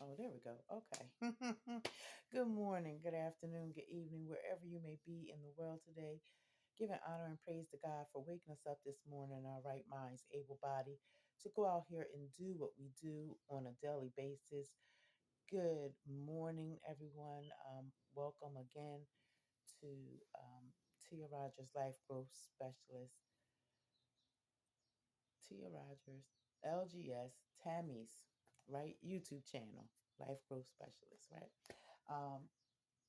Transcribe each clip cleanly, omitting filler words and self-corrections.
Oh, there we go. Okay. Good morning, good afternoon, good evening, wherever you may be in the world today. Giving honor and praise to God for waking us up this morning in our right minds, able body, to go out here and do what we do on a daily basis. Good morning, everyone. Welcome again to Tia Rogers, Life Growth Specialist. Tia Rogers, LGS, Tammy's, right? YouTube channel, Life Growth Specialist, right? Um,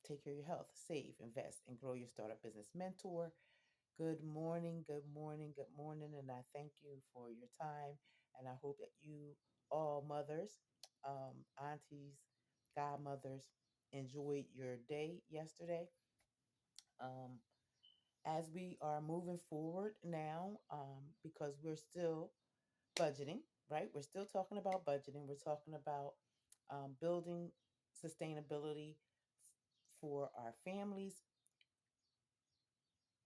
Take care of your health, save, invest, and grow your startup business mentor. Good morning, good morning, good morning. And I thank you for your time. And I hope that you all mothers, aunties, godmothers, enjoyed your day yesterday. Um, as we are moving forward now, because we're still budgeting, right? We're still talking about budgeting. We're talking about building sustainability for our families,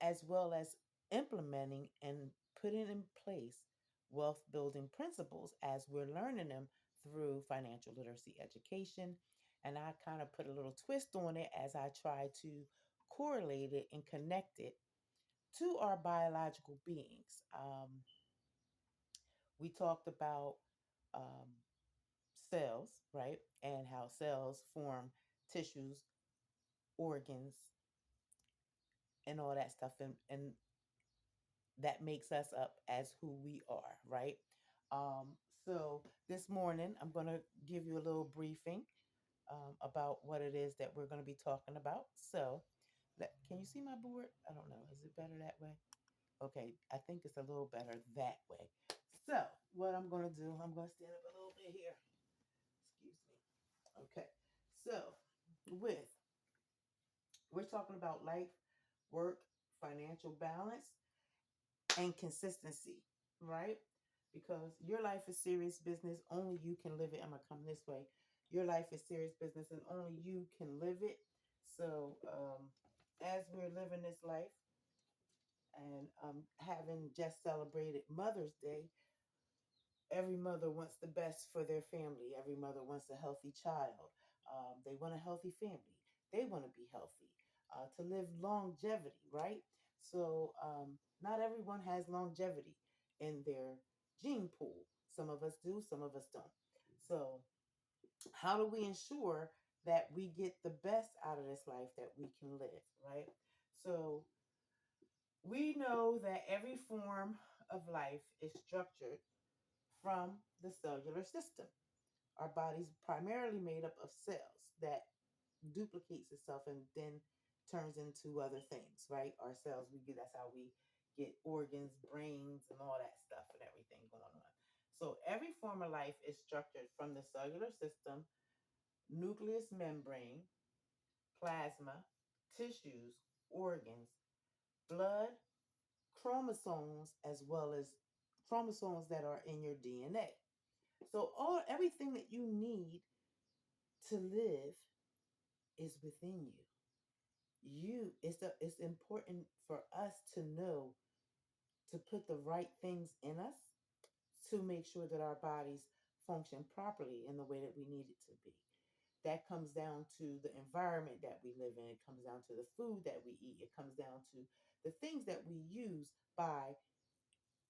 as well as implementing and putting in place wealth building principles as we're learning them through financial literacy education. And I kind of put a little twist on it as I try to correlate it and connect it to our biological beings. We talked about um, cells, right? And how cells form tissues, organs, and all that stuff. And that makes us up as who we are, right? Um, so this morning, I'm going to give you a little briefing about what it is that we're going to be talking about. So, can you see my board? I don't know. Is it better that way? Okay, I think it's a little better that way. So, what I'm going to do, I'm going to stand up a little bit here. Excuse me. Okay, so with we're talking about life, work, financial balance, and consistency, right? Because your life is serious business. Only you can live it. I'm going to come this way. Your life is serious business and only you can live it. So, as we're living this life and having just celebrated Mother's Day, every mother wants the best for their family. Every mother wants a healthy child. They want a healthy family. They want to be healthy, to live longevity, right? So, not everyone has longevity in their gene pool. Some of us do, some of us don't. So, how do we ensure that we get the best out of this life that we can live, right? So, we know that every form of life is structured from the cellular system. Our body's primarily made up of cells that duplicates itself and then turns into other things, right? Our cells, we get that's how we get organs, brains, and all that stuff and everything going on. So every form of life is structured from the cellular system, nucleus membrane, plasma, tissues, organs, blood, chromosomes, as well as chromosomes that are in your DNA. So all everything that you need to live is within you. It's important for us to know to put the right things in us to make sure that our bodies function properly in the way that we need it to be. That comes down to the environment that we live in. It comes down to the food that we eat. It comes down to the things that we use by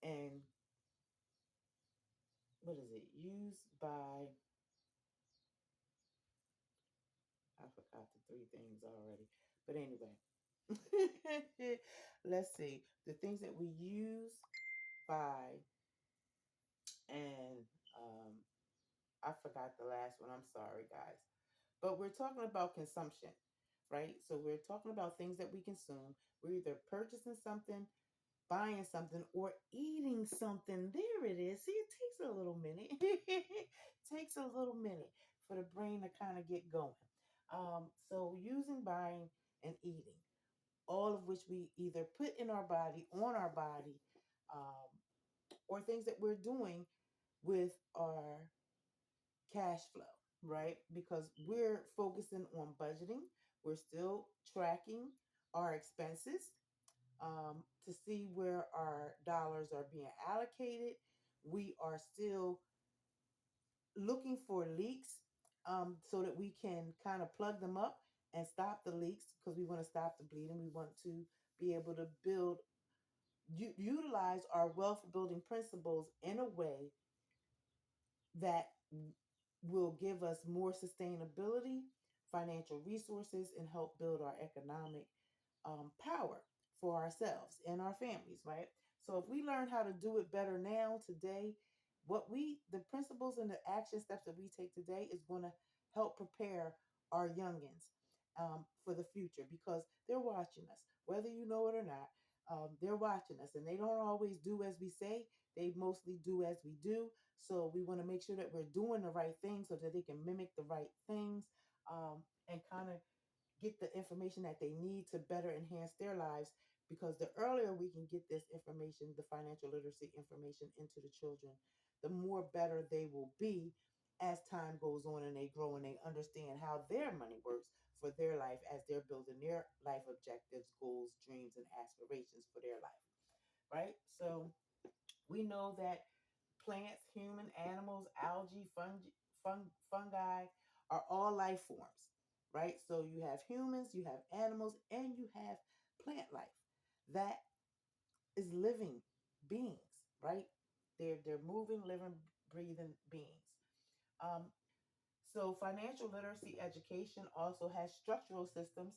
and what is it? Used by I forgot the three things already. But anyway, let's see. The things that we use by and I forgot the last one. I'm sorry, guys. But we're talking about consumption, right? So we're talking about things that we consume. We're either purchasing something, buying something, or eating something. There it is. See, it takes a little minute. It takes a little minute for the brain to kind of get going. So using, buying, and eating, all of which we either put in our body, on our body, um, or things that we're doing with our cash flow, right? Because we're focusing on budgeting, we're still tracking our expenses to see where our dollars are being allocated. We are still looking for leaks so that we can kind of plug them up and stop the leaks because we want to stop the bleeding. We want to be able to utilize our wealth building principles in a way that will give us more sustainability, financial resources, and help build our economic power for ourselves and our families, right? So if we learn how to do it better now, today, the principles and the action steps that we take today is going to help prepare our youngins for the future because they're watching us, whether you know it or not. They're watching us, and they don't always do as we say. They mostly do as we do. So we want to make sure that we're doing the right thing so that they can mimic the right things and kind of get the information that they need to better enhance their lives because the earlier we can get this information, the financial literacy information into the children, the more better they will be as time goes on and they grow and they understand how their money works for their life as they're building their life objectives, goals, dreams, and aspirations for their life, right? So we know that plants, human, animals, algae, fungi are all life forms, right? So you have humans, you have animals, and you have plant life that is living beings, right? They're moving, living, breathing beings. Um, so financial literacy education also has structural systems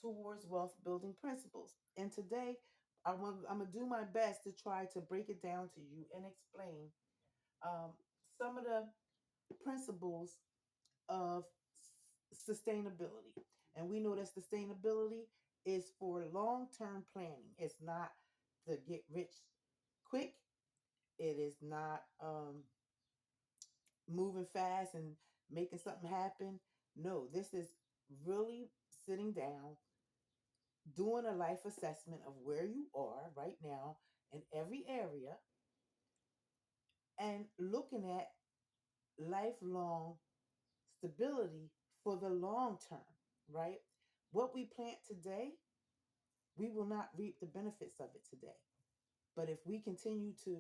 towards wealth building principles. And today, I'm gonna do my best to try to break it down to you and explain um, some of the principles of sustainability. And we know that sustainability is for long term planning. It's not to get rich quick, it is not moving fast and making something happen. No, this is really sitting down, doing a life assessment of where you are right now in every area, and looking at lifelong stability for the long term, right? What we plant today, we will not reap the benefits of it today. But if we continue to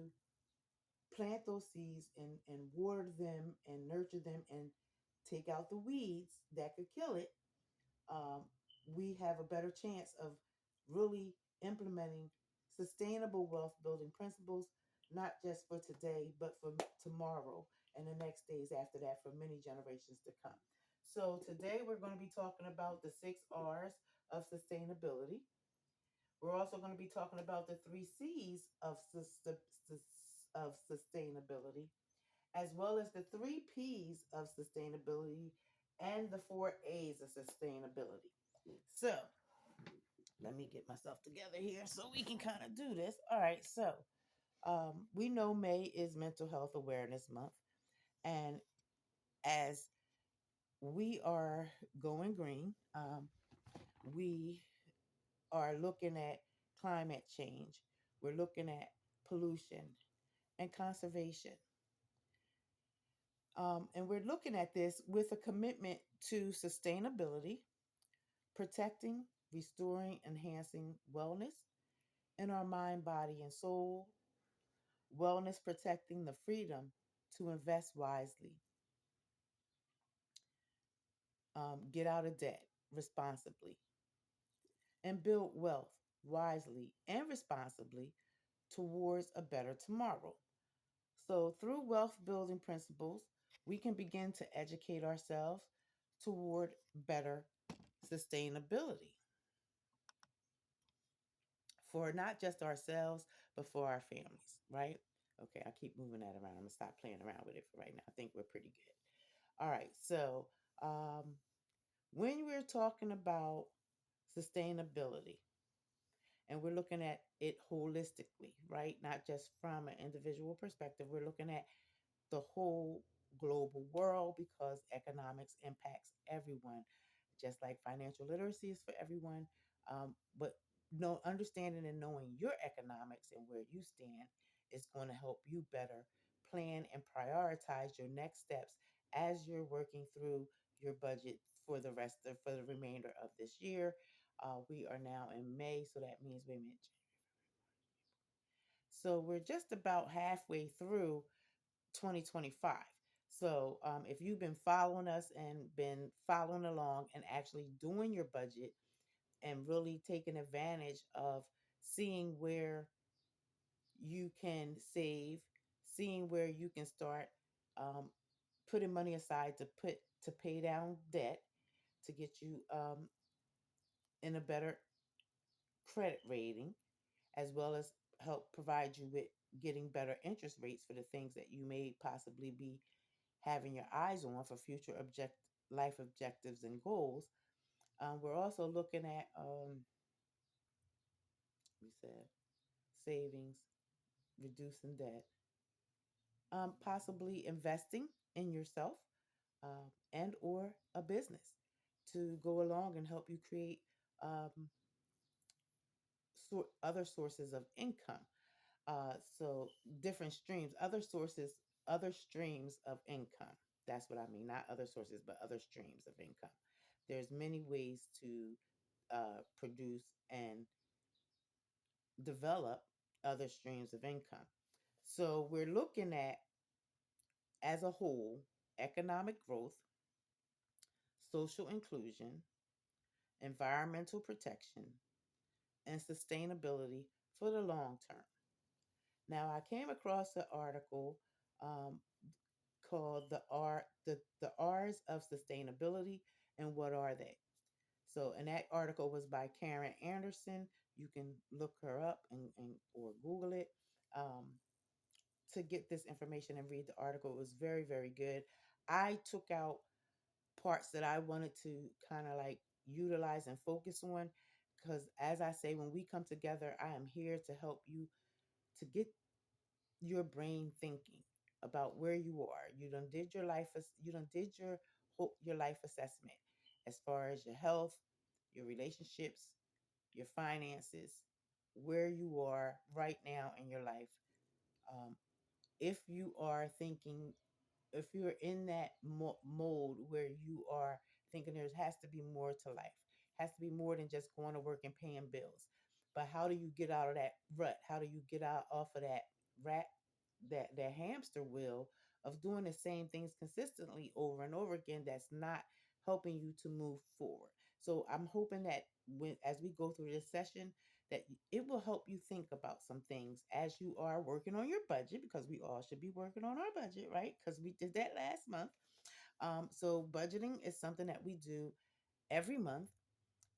plant those seeds and water them and nurture them and take out the weeds that could kill it, um, we have a better chance of really implementing sustainable wealth building principles, not just for today, but for tomorrow and the next days after that for many generations to come. So, today we're going to be talking about the 6 R's of sustainability. We're also going to be talking about the 3 C's of sustainability, as well as the 3 P's of sustainability and the 4 A's of sustainability. So let me get myself together here so we can kind of do this. All right. So we know May is Mental Health Awareness Month. And as we are going green, we are looking at climate change, we're looking at pollution and conservation. And we're looking at this with a commitment to sustainability, protecting, restoring, enhancing wellness in our mind, body, and soul, wellness protecting the freedom to invest wisely, get out of debt responsibly, and build wealth wisely and responsibly towards a better tomorrow. So, through wealth building principles, we can begin to educate ourselves toward better sustainability for not just ourselves, but for our families, right? Okay, I keep moving that around. I'm gonna stop playing around with it for right now. I think we're pretty good. All right, so um, when we're talking about sustainability and we're looking at it holistically, right? Not just from an individual perspective, we're looking at the whole global world because economics impacts everyone, just like financial literacy is for everyone. But understanding and knowing your economics and where you stand is going to help you better plan and prioritize your next steps as you're working through your budget for the remainder of this year. We are now in May, so that means wait a minute. So we're just about halfway through 2025. So, if you've been following us and been following along and actually doing your budget and really taking advantage of seeing where you can save, seeing where you can start um, putting money aside to pay down debt to get you in a better credit rating, as well as help provide you with getting better interest rates for the things that you may possibly be having your eyes on for future life objectives and goals. We're also looking at we said savings, reducing debt, possibly investing in yourself and or a business to go along and help you create um, other sources of income. So different streams, other streams of income. That's what I mean. Not other sources, but other streams of income. There's many ways to produce and develop other streams of income. So we're looking at, as a whole, economic growth, social inclusion, environmental protection, and sustainability for the long term. Now, I came across an article um, called the R's of Sustainability and What Are They? So, and that article was by Karen Anderson. You can look her up and or Google it to get this information and read the article. It was very, very good. I took out parts that I wanted to kind of like utilize and focus on because, as I say, when we come together, I am here to help you to get your brain thinking about where you are. You done did your life assessment as far as your health, your relationships, your finances, where you are right now in your life. Um, if you are thinking, if you're in that mode where you are thinking there has to be more to life, has to be more than just going to work and paying bills. But how do you get out of that rut? How do you get out off of that rat, that hamster wheel of doing the same things consistently over and over again that's not helping you to move forward? So I'm hoping that when as we go through this session that it will help you think about some things as you are working on your budget, because we all should be working on our budget, right? Because we did that last month. So budgeting is something that we do every month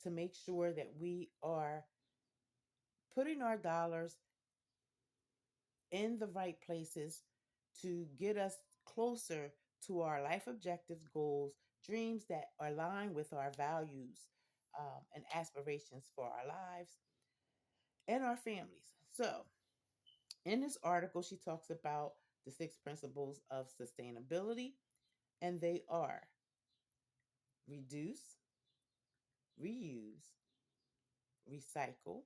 to make sure that we are putting our dollars in the right places to get us closer to our life objectives, goals, dreams that align with our values and aspirations for our lives and our families. So, in this article, she talks about the six principles of sustainability, and they are reduce, reuse, recycle,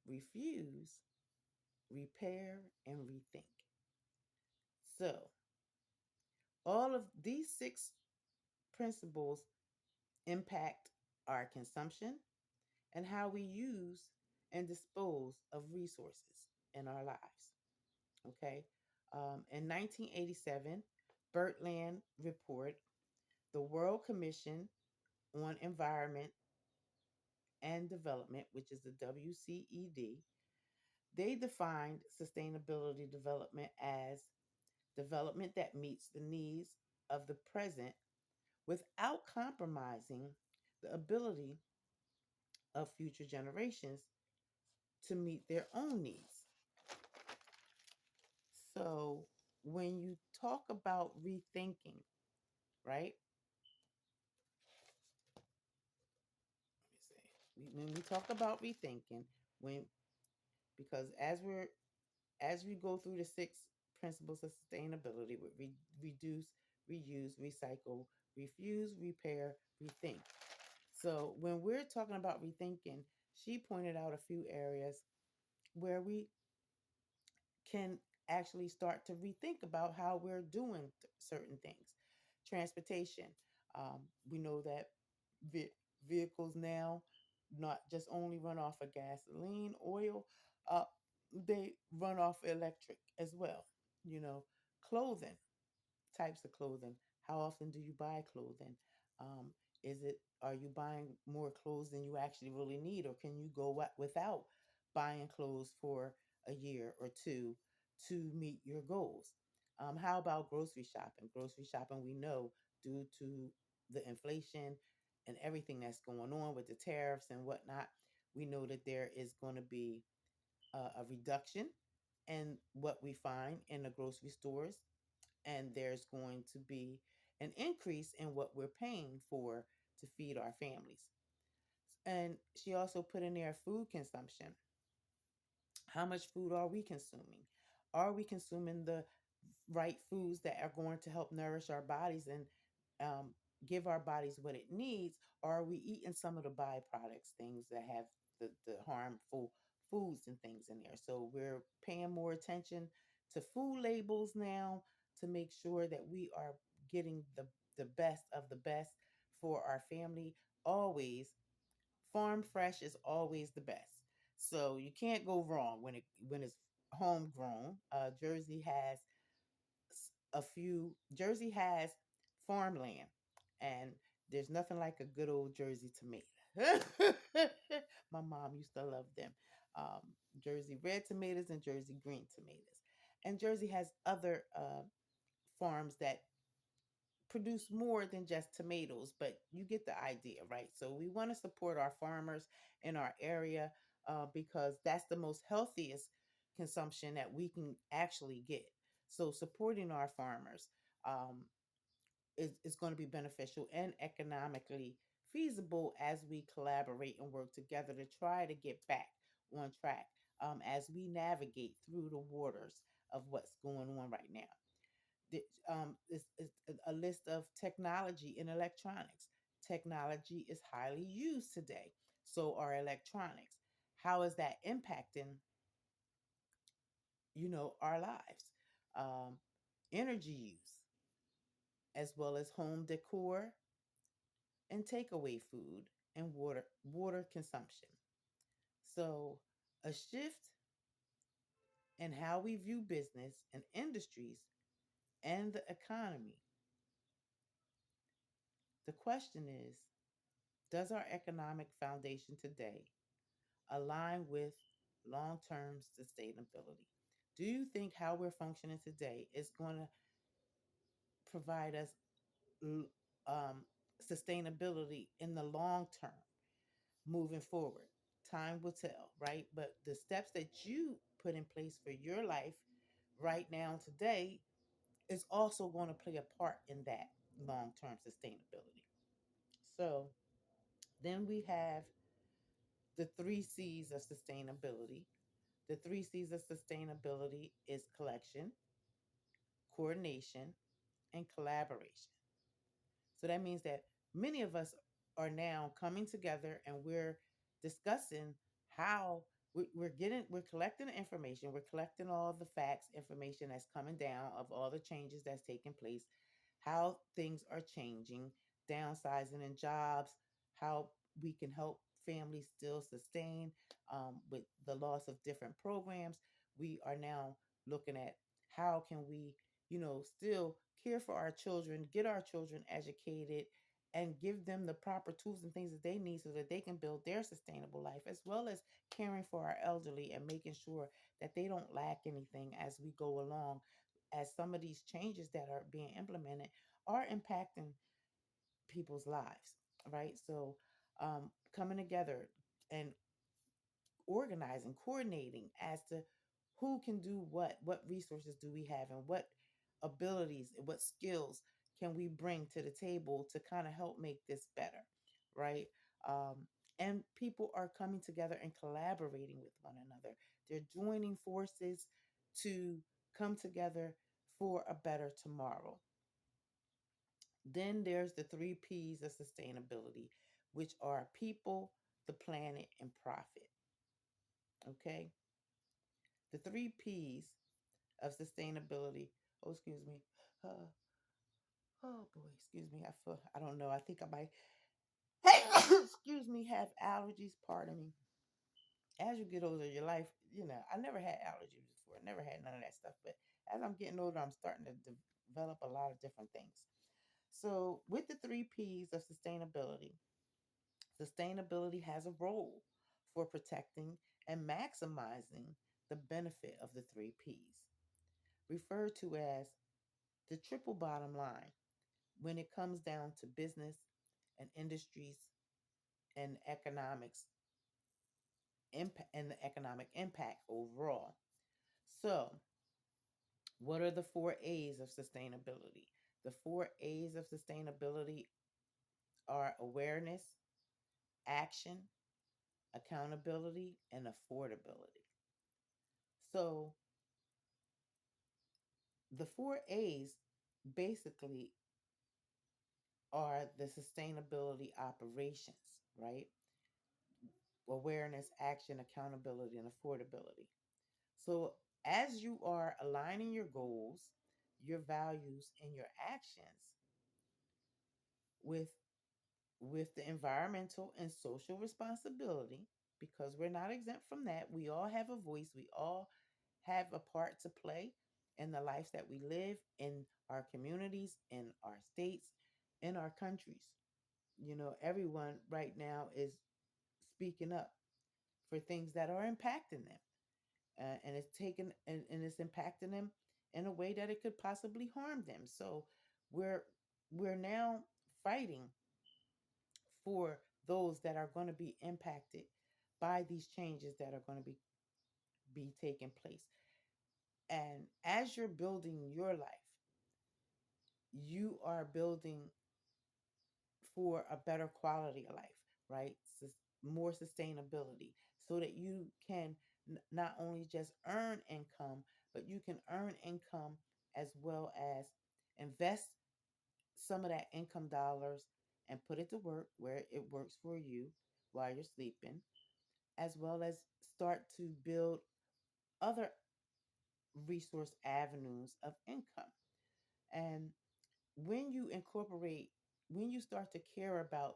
refuse, repair, and rethink. So, all of these six principles impact our consumption and how we use and dispose of resources in our lives. Okay. In 1987, Bertland report, the World Commission on Environment and Development, which is the WCED, they defined sustainability development as development that meets the needs of the present without compromising the ability of future generations to meet their own needs. So, when you talk about rethinking, right? When we talk about rethinking, when because as we go through the six principles of sustainability with reduce, reuse, recycle, refuse, repair, rethink. So when we're talking about rethinking, she pointed out a few areas where we can actually start to rethink about how we're doing certain things. Transportation. We know that ve- vehicles now not just only run off of gasoline, oil, uh, they run off electric as well. You know, clothing. types of clothing. How often do you buy clothing? Um, is it are you buying more clothes than you actually really need, or can you go without buying clothes for a year or two to meet your goals? How about grocery shopping? Grocery shopping, we know, due to the inflation and everything that's going on with the tariffs and whatnot, we know that there is going to be a reduction in what we find in the grocery stores, and there's going to be an increase in what we're paying for to feed our families. And she also put in there food consumption. How much food are we consuming? Are we consuming the right foods that are going to help nourish our bodies and um, give our bodies what it needs? Or are we eating some of the byproducts, things that have the harmful foods and things in there? So we're paying more attention to food labels now to make sure that we are getting the best of the best for our family. Always farm fresh is always the best. So you can't go wrong when it's homegrown. Jersey has farmland, and there's nothing like a good old Jersey tomato. My mom used to love them. Um, Jersey red tomatoes and Jersey green tomatoes. And Jersey has other farms that produce more than just tomatoes, but you get the idea, right? So we want to support our farmers in our area because that's the most healthiest consumption that we can actually get. So supporting our farmers is going to be beneficial and economically feasible as we collaborate and work together to try to get back on track as we navigate through the waters of what's going on right now. Is a list of technology and electronics. Technology is highly used today. So are electronics. How is that impacting, our lives? Um, Energy use, as well as home decor and takeaway food and water consumption. So a shift in how we view business and industries and the economy. The question is, does our economic foundation today align with long term sustainability? Do you think how we're functioning today is going to provide us um, sustainability in the long term moving forward? Time will tell, right? But the steps that you put in place for your life right now, today, is also going to play a part in that long term sustainability. So then we have the three C's of sustainability. The three C's of sustainability is collection, coordination, and collaboration. So that means that many of us are now coming together and we're discussing how we're collecting the information, we're collecting all the facts, information that's coming down of all the changes that's taking place, how things are changing, downsizing in jobs, how we can help families still sustain with the loss of different programs. We are now looking at how can we, still care for our children, get our children educated, and give them the proper tools and things that they need so that they can build their sustainable life, as well as caring for our elderly and making sure that they don't lack anything as we go along, as some of these changes that are being implemented are impacting people's lives, right? So, coming together and organizing, coordinating as to who can do what resources do we have, and what abilities and what skills can we bring to the table to kind of help make this better, right? Um, and people are coming together and collaborating with one another. They're joining forces to come together for a better tomorrow. Then there's the three P's of sustainability, which are people, the planet, and profit. Okay. The three P's of sustainability. Oh, excuse me. Uh, oh boy, excuse me. I don't know. I think I might, excuse me, have allergies. Pardon me. As you get older, your life, I never had allergies before. I never had none of that stuff. But as I'm getting older, I'm starting to develop a lot of different things. So, with the three P's of sustainability, sustainability has a role for protecting and maximizing the benefit of the three P's, referred to as the triple bottom line when it comes down to business and industries and economics and the economic impact overall. So, what are the four A's of sustainability? The four A's of sustainability are awareness, action, accountability, and affordability. So, the four A's basically are the sustainability operations, right? Awareness, action, accountability, and affordability. So, as you are aligning your goals, your values, and your actions with the environmental and social responsibility, because we're not exempt from that. We all have a voice. We all have a part to play in the lives that we live in our communities, in our states, in our countries. Everyone right now is speaking up for things that are impacting them, and it's taken and it's impacting them in a way that it could possibly harm them. So we're we're now fighting for those that are going to be impacted by these changes that are going to be taking place. And as you're building your life, you are building for a better quality of life, right? More sustainability, so that you can not only just earn income, but you can earn income as well as invest some of that income dollars and put it to work where it works for you while you're sleeping, as well as start to build other resource avenues of income. And when you incorporate, when you start to care about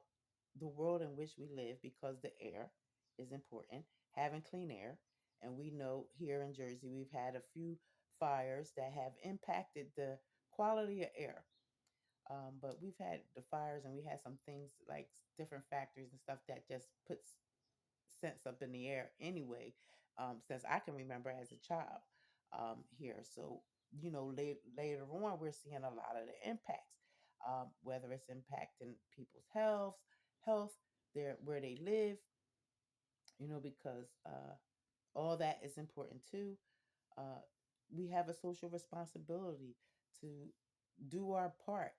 the world in which we live, because the air is important, having clean air. And we know here in Jersey, we've had a few fires that have impacted the quality of air. But we've had the fires and we had some things like different factories and stuff that just puts sense up in the air anyway, since I can remember as a child here. So, later on, we're seeing a lot of the impacts, whether it's impacting people's health, where they live, because all that is important too. uh, we have a social responsibility to do our part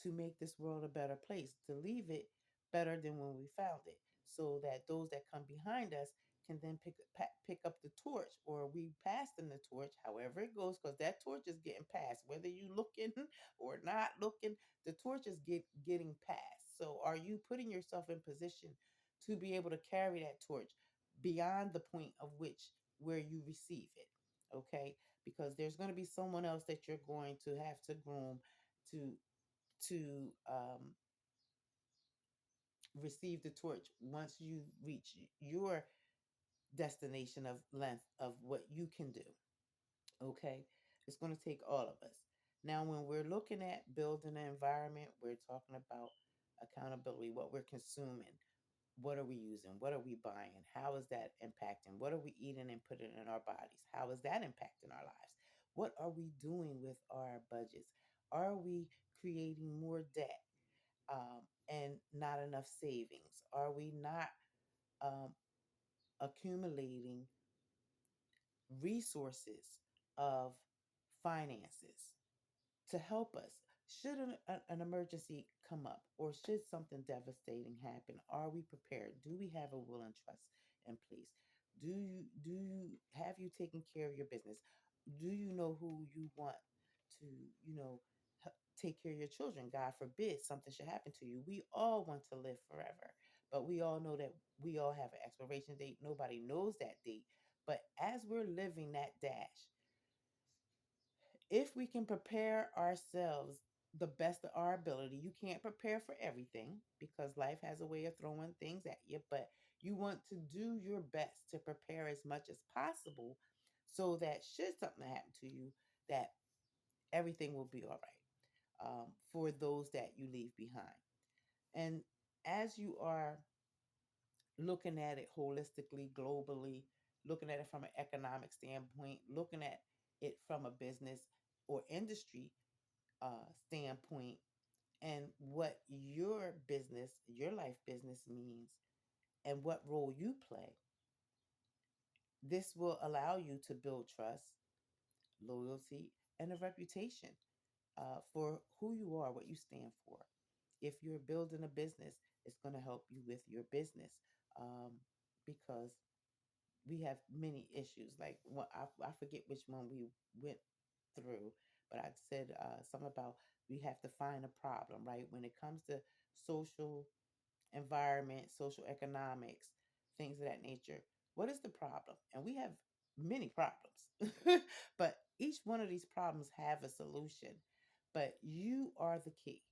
to make this world a better place, to leave it better than when we found it, so that those that come behind us can then pick up the torch, or we pass them the torch, however it goes, because that torch is getting passed, whether you looking or not looking, the torch is getting passed. So are you putting yourself in position to be able to carry that torch beyond the point of which where you receive it? Okay, because there's going to be someone else that you're going to have to groom to to receive the torch once you reach your destination of length of what you can do. Okay, it's going to take all of us. Now, when we're looking at building an environment, we're talking about accountability, what we're consuming. What are we using? What are we buying? How is that impacting? What are we eating and putting in our bodies? How is that impacting our lives? What are we doing with our budgets? Are we creating more debt, and not enough savings? Are we not um, accumulating resources of finances to help us? Should an emergency come up, or should something devastating happen, are we prepared? Do we have a will and trust in place? Do you have you taken care of your business? Do you know who you want to, you know, take care of your children? God forbid something should happen to you. We all want to live forever, but we all know that we all have an expiration date. Nobody knows that date. But as we're living that dash, if we can prepare ourselves the best of our ability, you can't prepare for everything because life has a way of throwing things at you, but you want to do your best to prepare as much as possible so that should something happen to you, that everything will be all right. for those that you leave behind. And as you are looking at it holistically, globally, looking at it from an economic standpoint, looking at it from a business or industry standpoint, and what your business, your life business means, and what role you play, this will allow you to build trust, loyalty, and a reputation for who you are, what you stand for. If you're building a business, it's going to help you with your business um, because we have many issues. Like I forget which one we went through, but I said something about we have to find a problem, right? When it comes to social environment, social economics, things of that nature. What is the problem? And we have many problems, but each one of these problems have a solution. But you are the key.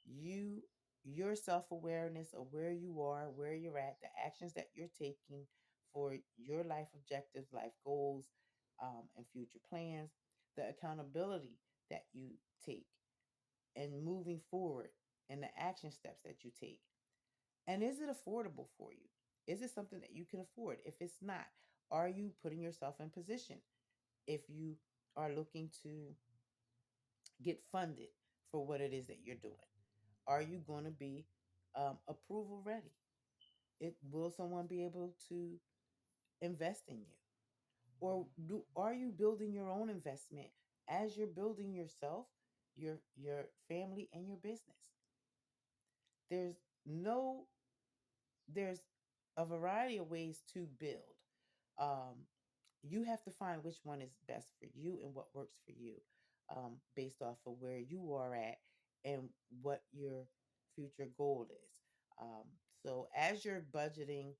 You, your self awareness of where you are, where you're at, the actions that you're taking for your life objectives, life goals, and future plans, the accountability that you take, and moving forward, and the action steps that you take, and is it affordable for you? Is it something that you can afford? If it's not, are you putting yourself in position? If you are looking to get funded for what it is that you're doing, are you going to be approval ready? It will someone be able to invest in you, or are you building your own investment as you're building yourself, your family, and your business? There's no there's a variety of ways to build. Um, you have to find which one is best for you and what works for you, based off of where you are at and what your future goal is. Um, so, as you're budgeting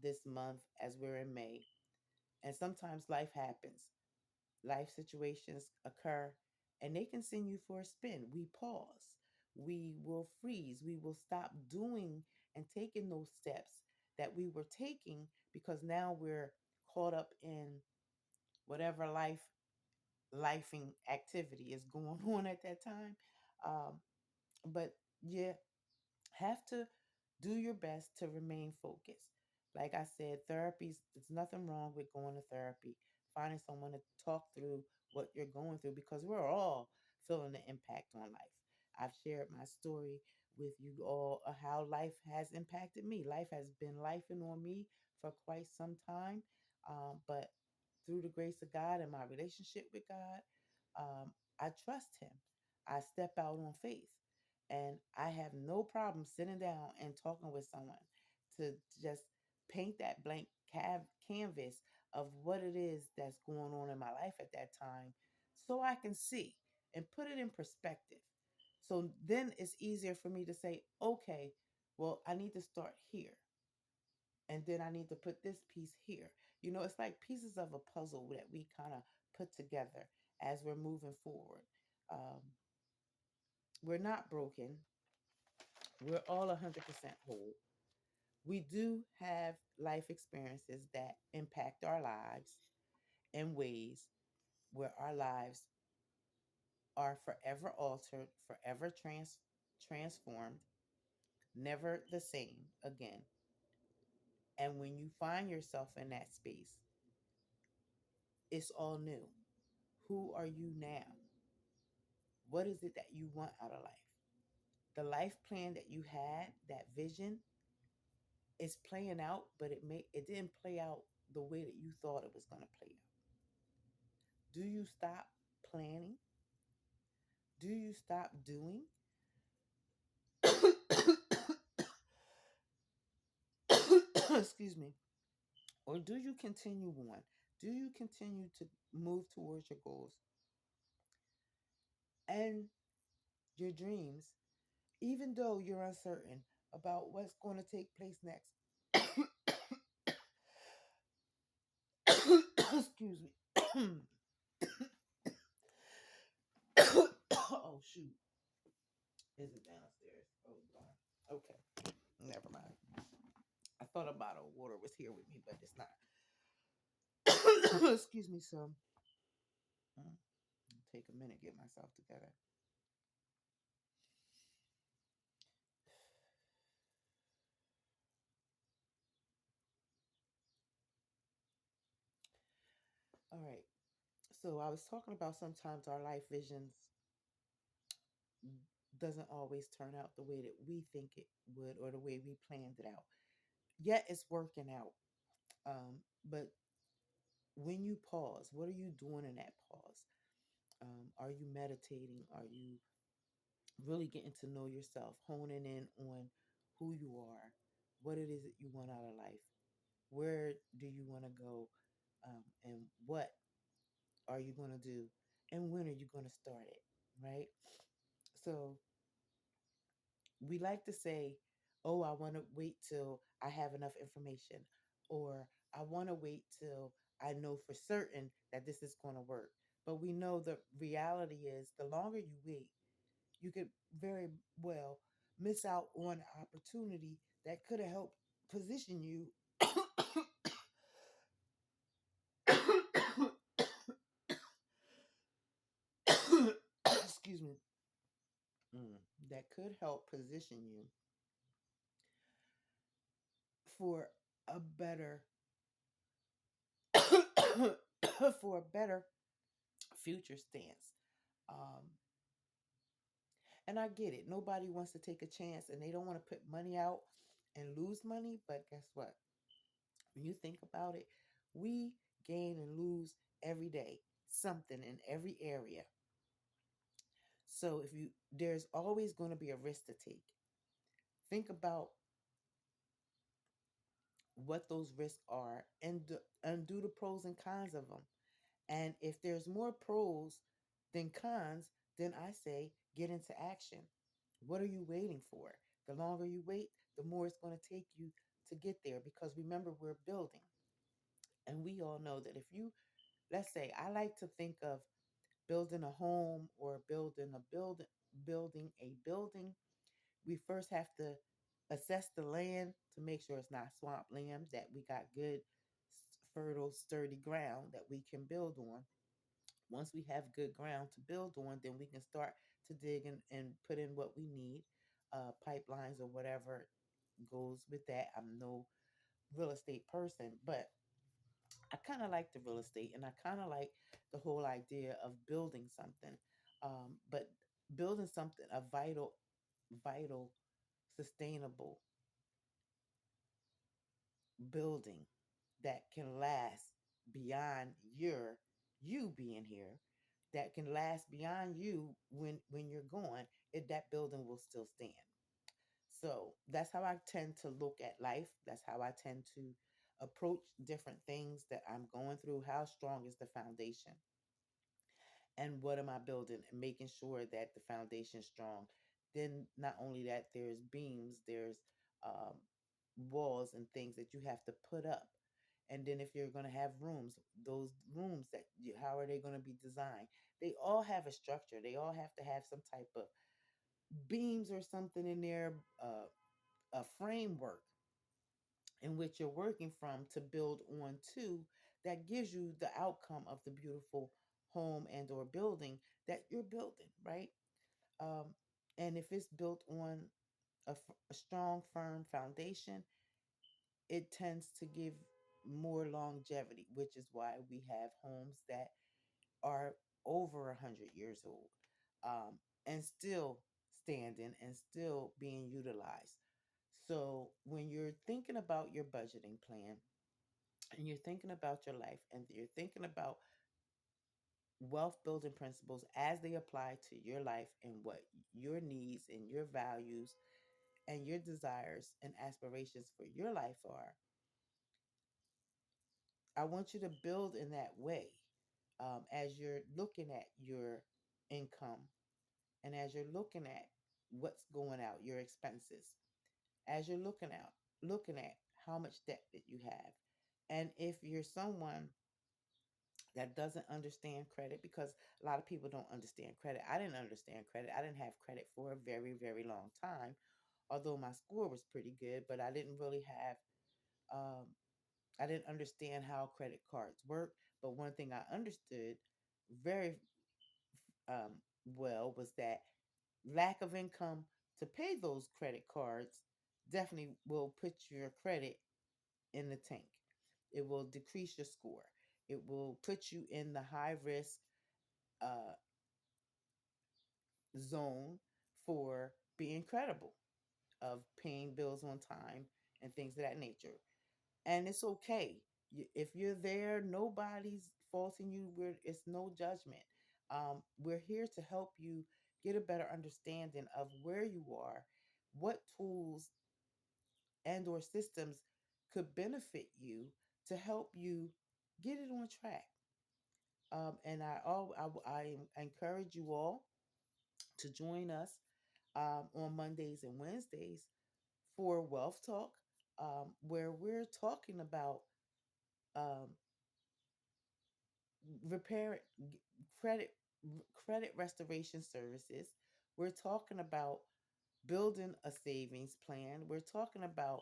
this month, as we're in May, and sometimes life happens, life situations occur, and they can send you for a spin. We pause, we will freeze, we will stop doing and taking those steps that we were taking because now we're caught up in whatever lifing activity is going on at that time. But yeah, have to do your best to remain focused. Like I said, therapy's there's nothing wrong with going to therapy, finding someone to talk through what you're going through because we're all feeling the impact on life. I've shared my story with you all of how life has impacted me. Life has been lifing on me for quite some time, but through the grace of God and my relationship with God, I trust Him. I step out on faith. And I have no problem sitting down and talking with someone to just paint that blank canvas of what it is that's going on in my life at that time so I can see and put it in perspective. So then it's easier for me to say, okay, well, I need to start here. And then I need to put this piece here. It's like pieces of a puzzle that we kind of put together as we're moving forward. Um, we're not broken. We're all 100% whole. We do have life experiences that impact our lives in ways where our lives are forever altered, forever transformed, never the same again. And when you find yourself in that space, it's all new. Who are you now? What is it that you want out of life? The life plan that you had, that vision, is playing out, but it didn't play out the way that you thought it was going to play out. Do you stop planning? Do you stop doing? Excuse me. Or do you continue on? Do you continue to move towards your goals and your dreams, even though you're uncertain about what's going to take place next? Excuse me. Oh, shoot. Is it downstairs? Oh, God. Okay. Never mind. I thought a bottle of water was here with me, but it's not. Excuse me, so take a minute, get myself together. All right. So I was talking about sometimes our life visions doesn't always turn out the way that we think it would or the way we planned it out. Yet it's working out. But when you pause, what are you doing in that pause? Are you meditating? Are you really getting to know yourself, honing in on who you are, what it is that you want out of life? Where do you want to go? And what are you going to do? And when are you going to start it? Right? So we like to say, oh, I want to wait till I have enough information, or I want to wait till I know for certain that this is going to work. But we know the reality is the longer you wait, you could very well miss out on an opportunity that could have helped position you. Excuse me. Mm, that could help position you for a better for a better future stance. Um, and I get it. Nobody wants to take a chance and they don't want to put money out and lose money. But guess what? When you think about it, we gain and lose every day, something in every area. So if you there's always going to be a risk to take. Think about what those risks are and do the pros and cons of them. And if there's more pros than cons, then I say get into action. What are you waiting for? The longer you wait, the more it's going to take you to get there because remember, we're building. And we all know that if you, let's say, I like to think of building a home or building a building. We first have to assess the land to make sure it's not swamp land, that we got good, fertile, sturdy ground that we can build on. Once we have good ground to build on, then we can start to dig and put in what we need, pipelines or whatever goes with that. I'm no real estate person, but I kind of like the real estate and I kind of like the whole idea of building something. But building something, a vital, sustainable building that can last beyond you being here, that can last beyond you when you're gone, that building will still stand. So that's how I tend to look at life. That's how I tend to approach different things that I'm going through. How strong is the foundation? And what am I building? And making sure that the foundation is strong. Then not only that, there's beams, there's um, walls and things that you have to put up. And then if you're going to have rooms, those rooms how are they going to be designed? They all have a structure. They all have to have some type of beams or something in there, a framework in which you're working from to build on to that gives you the outcome of the beautiful home and or building that you're building, right? um, and if it's built on a strong firm foundation, it tends to give more longevity, which is why we have homes that are over 100 years old, and still standing and still being utilized. So when you're thinking about your budgeting plan and you're thinking about your life and you're thinking about wealth building principles as they apply to your life and what your needs and your values and your desires and aspirations for your life are, I want you to build in that way, as you're looking at your income and as you're looking at what's going out, your expenses, as you're looking at how much debt that you have. And if you're someone that doesn't understand credit, because a lot of people don't understand credit. I didn't understand credit. I didn't have credit for a very, very long time, although my score was pretty good, but um, I didn't understand how credit cards work. But one thing I understood very well was that lack of income to pay those credit cards definitely will put your credit in the tank. It will decrease your score. It will put you in the high risk uh, zone for being credible, of paying bills on time and things of that nature. And it's okay. If you're there, nobody's faulting you. It's no judgment. We're here to help you get a better understanding of where you are, what tools and or systems could benefit you to help you get it on track. And I encourage you all to join us on Mondays and Wednesdays for Wealth Talk, where we're talking about um, repair credit credit restoration services. We're talking about building a savings plan. We're talking about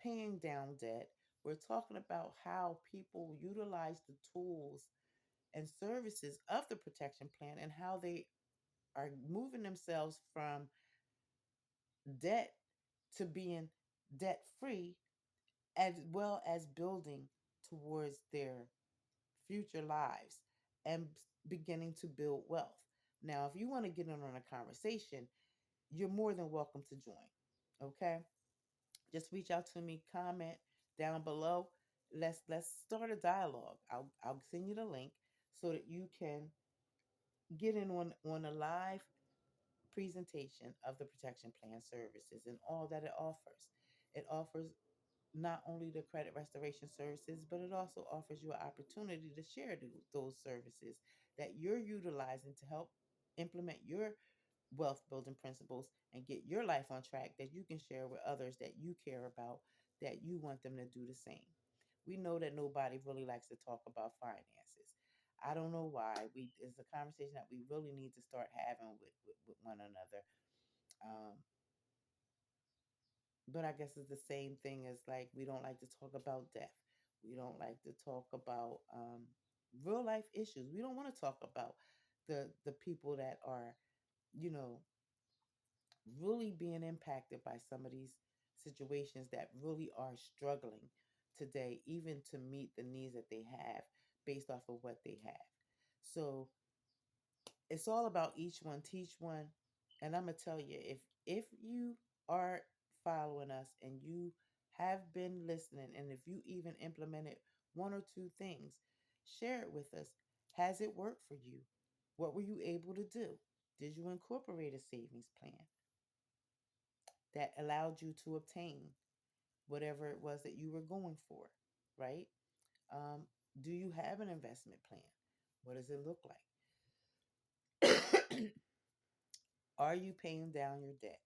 paying down debt. We're talking about how people utilize the tools and services of the protection plan and how they are moving themselves from debt to being debt free, as well as building towards their future lives and beginning to build wealth. Now, if you want to get in on a conversation, you're more than welcome to join. Okay? Just reach out to me, comment down below. Let's start a dialogue. I'll send you the link so that you can get in on a live presentation of the protection plan services and all that it offers. It offers not only the credit restoration services, but it also offers you an opportunity to share those services that you're utilizing to help implement your wealth building principles and get your life on track, that you can share with others that you care about, that you want them to do the same. We know that nobody really likes to talk about finances. I don't know why. It's a conversation that we really need to start having with one another. Um, but I guess it's the same thing as like we don't like to talk about death. We don't like to talk about real life issues. We don't want to talk about the people that are, you know, really being impacted by some of these situations, that really are struggling today, even to meet the needs that they have based off of what they have. So it's all about each one, teach one. And I'm gonna tell you, if you are following us and you have been listening, and if you even implemented one or two things, share it with us. Has it worked for you? What were you able to do? Did you incorporate a savings plan that allowed you to obtain whatever it was that you were going for, right? Um, do you have an investment plan? What does it look like? Are you paying down your debt?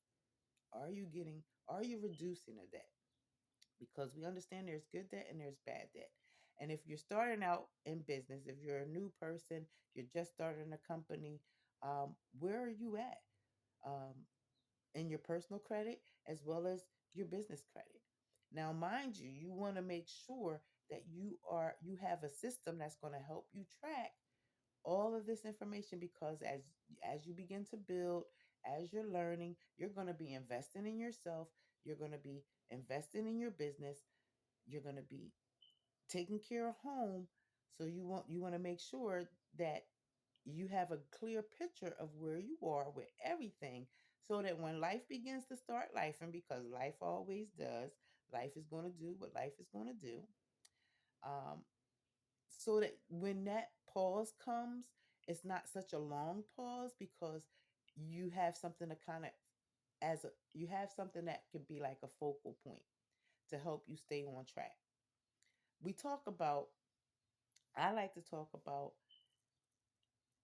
Are you reducing the debt? Because we understand there's good debt and there's bad debt. And if you're starting out in business, if you're a new person, you're just starting a company, where are you at? Um, in your personal credit as well as your business credit. Now, mind you, you want to make sure that you have a system that's going to help you track all of this information, because as you begin to build, as you're learning, you're going to be investing in yourself, you're going to be investing in your business, you're going to be taking care of home. So you want to make sure that you have a clear picture of where you are with everything, so that when life begins to start life, and because life always does, life is going to do what life is going to do, um, so that when that pause comes, it's not such a long pause, because you have something to kind of, you have something that could be like a focal point to help you stay on track. We talk about, I like to talk about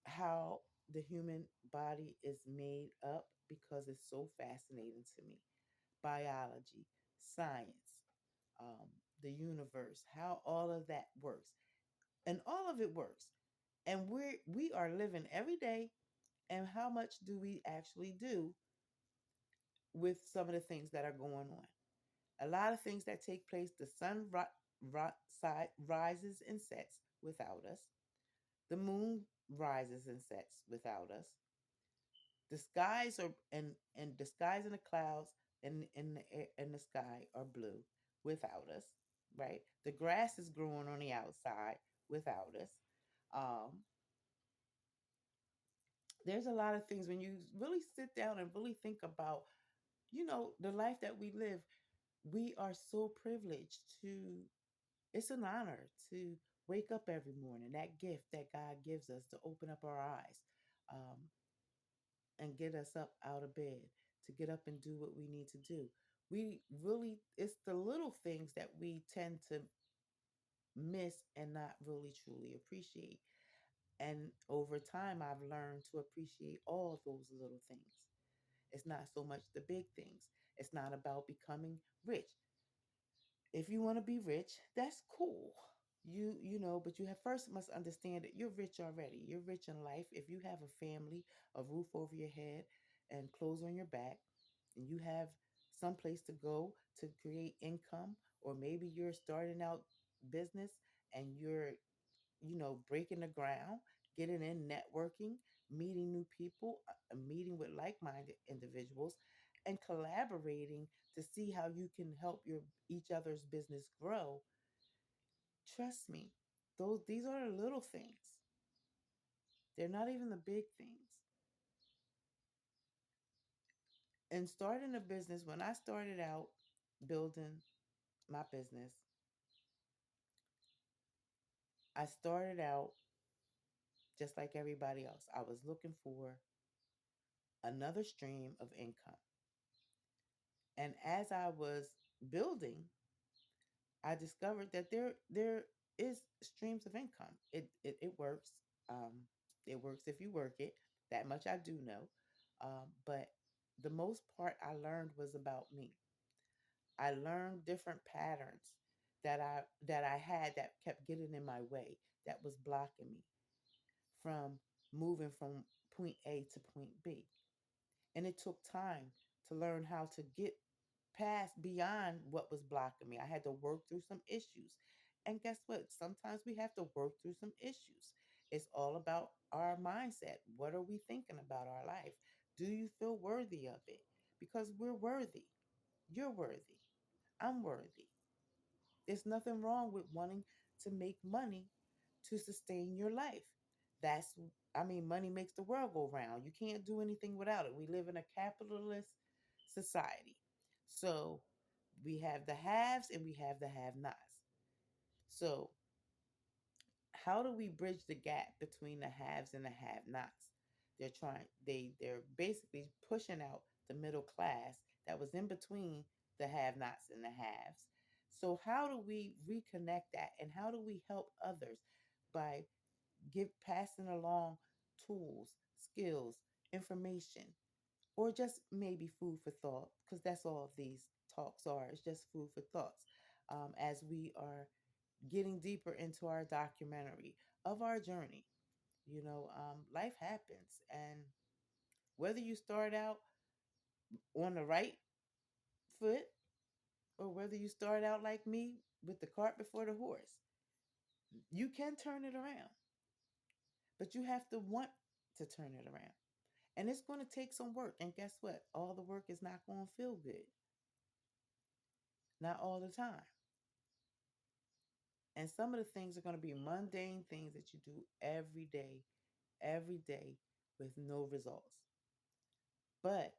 how the human body is made up, because it's so fascinating to me. Biology, science, um, the universe, how all of that works. And all of it works. And we are living every day. And how much do we actually do with some of the things that are going on? A lot of things that take place, the sun rises and sets without us. The moon rises and sets without us. The skies are and the skies and the clouds in the air, in the sky are blue without us, right? The grass is growing on the outside without us. Um, there's a lot of things when you really sit down and really think about, the life that we live. We are so privileged to, it's an honor to wake up every morning, that gift that God gives us to open up our eyes, um, and get us up out of bed, to get up and do what we need to do. We really, it's the little things that we tend to miss and not really truly appreciate. And over time, I've learned to appreciate all those little things. It's not so much the big things. It's not about becoming rich. If you want to be rich, that's cool. But you have first must understand that you're rich already. You're rich in life. If you have a family, a roof over your head, and clothes on your back, and you have some place to go to create income, or maybe you're starting out business and you're, breaking the ground, getting in, networking, meeting new people, meeting with like-minded individuals, and collaborating to see how you can help your each other's business grow. Trust me, these are the little things. They're not even the big things. And starting a business, when I started out building my business, I started out just like everybody else. I was looking for another stream of income. And as I was building, I discovered that there is streams of income. It works. Um, it works if you work it. That much I do know. But the most part I learned was about me. I learned different patterns that I had that kept getting in my way, that was blocking me from moving from point A to point B. And it took time to learn how to get past beyond what was blocking me. I had to work through some issues. And guess what? Sometimes we have to work through some issues. It's all about our mindset. What are we thinking about our life? Do you feel worthy of it? Because we're worthy. You're worthy. I'm worthy. There's nothing wrong with wanting to make money to sustain your life. That's, money makes the world go round. You can't do anything without it. We live in a capitalist society. So we have the haves and we have the have nots. So, how do we bridge the gap between the haves and the have nots? They're basically pushing out the middle class that was in between the have nots and the haves. So how do we reconnect that, and how do we help others by give passing along tools, skills, information, or just maybe food for thought, because that's all these talks are. It's just food for thoughts. As we are getting deeper into our documentary of our journey, life happens, and whether you start out on the right foot or whether you start out like me with the cart before the horse, you can turn it around, but you have to want to turn it around. And it's going to take some work. And guess what? All the work is not going to feel good, not all the time. And some of the things are going to be mundane things that you do every day with no results. But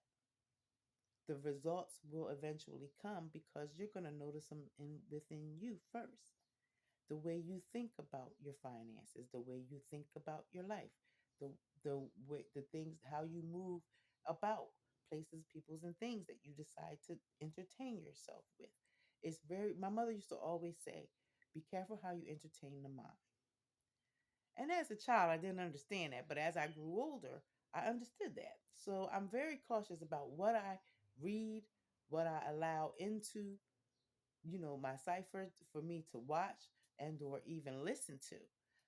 the results will eventually come because you're going to notice them within you first. The way you think about your finances, the way you think about your life, the the things, how you move about places, peoples, and things that you decide to entertain yourself with. It's very. My mother used to always say, "Be careful how you entertain the mind." And as a child, I didn't understand that, but as I grew older, I understood that. So I'm very cautious about what I read, what I allow into, my cipher for me to watch and or even listen to.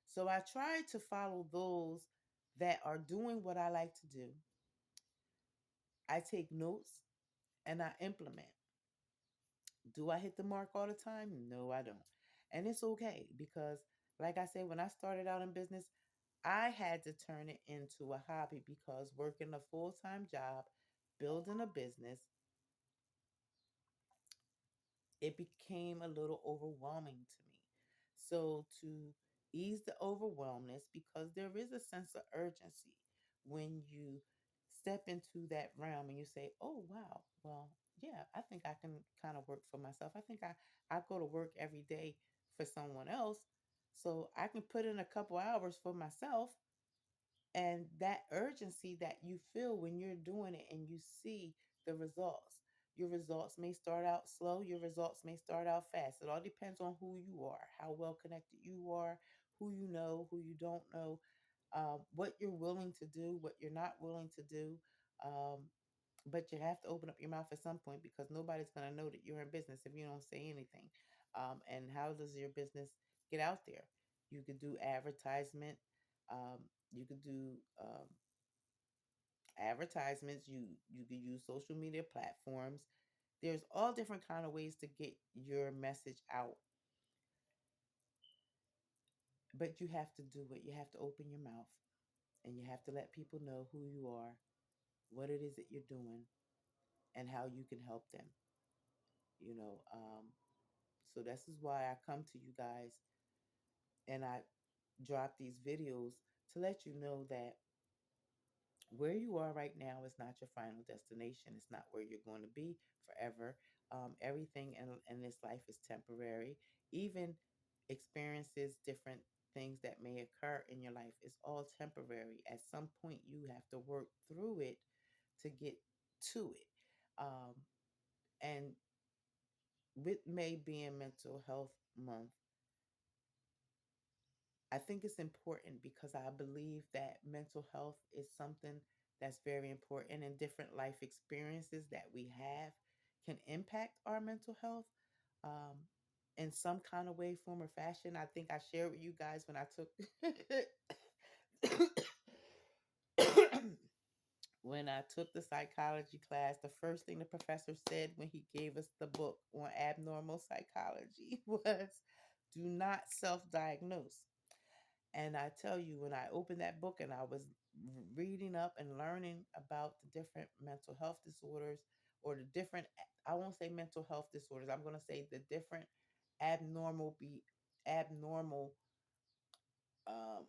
So I try to follow those that are doing what I like to do. I take notes and I implement. Do I hit the mark all the time? No, I don't. And it's okay because, like I said, when I started out in business, I had to turn it into a hobby because working a full time job, building a business, it became a little overwhelming to me. So to ease the overwhelmness, because there is a sense of urgency when you step into that realm and you say, "Oh wow, well, yeah, I think I can kind of work for myself. I think I go to work every day for someone else, so I can put in a couple hours for myself." And that urgency that you feel when you're doing it and you see the results. Your results may start out slow, your results may start out fast. It all depends on who you are, how well connected you are, who you know, who you don't know, what you're willing to do, what you're not willing to do. Um, but you have to open up your mouth at some point, because nobody's going to know that you're in business if you don't say anything. And how does your business get out there? You could do advertisement. Um, you could do advertisements. You could use social media platforms. There's all different kind of ways to get your message out, but you have to do it. You have to open your mouth, and you have to let people know who you are, what it is that you're doing, and how you can help them. You know, so this is why I come to you guys and I drop these videos to let you know that where you are right now is not your final destination. It's not where you're going to be forever. Everything in this life is temporary. Even experiences, different things that may occur in your life is all temporary. At some point, you have to work through it to get to it. Um, and with May being Mental Health Month, I think it's important because I believe that mental health is something that's very important, and different life experiences that we have can impact our mental health um, in some kind of way, form, or fashion. I think I shared with you guys when I took when I took the psychology class, the first thing the professor said when he gave us the book on abnormal psychology was, do not self diagnose. And I tell you, when I opened that book and I was reading up and learning about the different mental health disorders, or the different, I won't say mental health disorders, I'm going to say the different abnormal, abnormal um,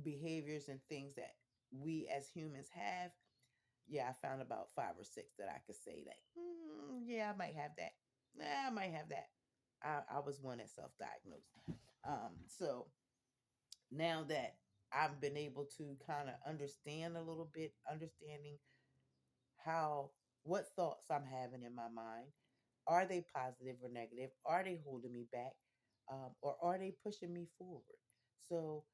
behaviors and things that we as humans have. Yeah, I found about five or six that I could say that, yeah, I might have that. I might have that. I was one that self diagnosed. So now that I've been able to kind of understand a little bit, understanding how, what thoughts I'm having in my mind, are they positive or negative? Are they holding me back? Or are they pushing me forward? So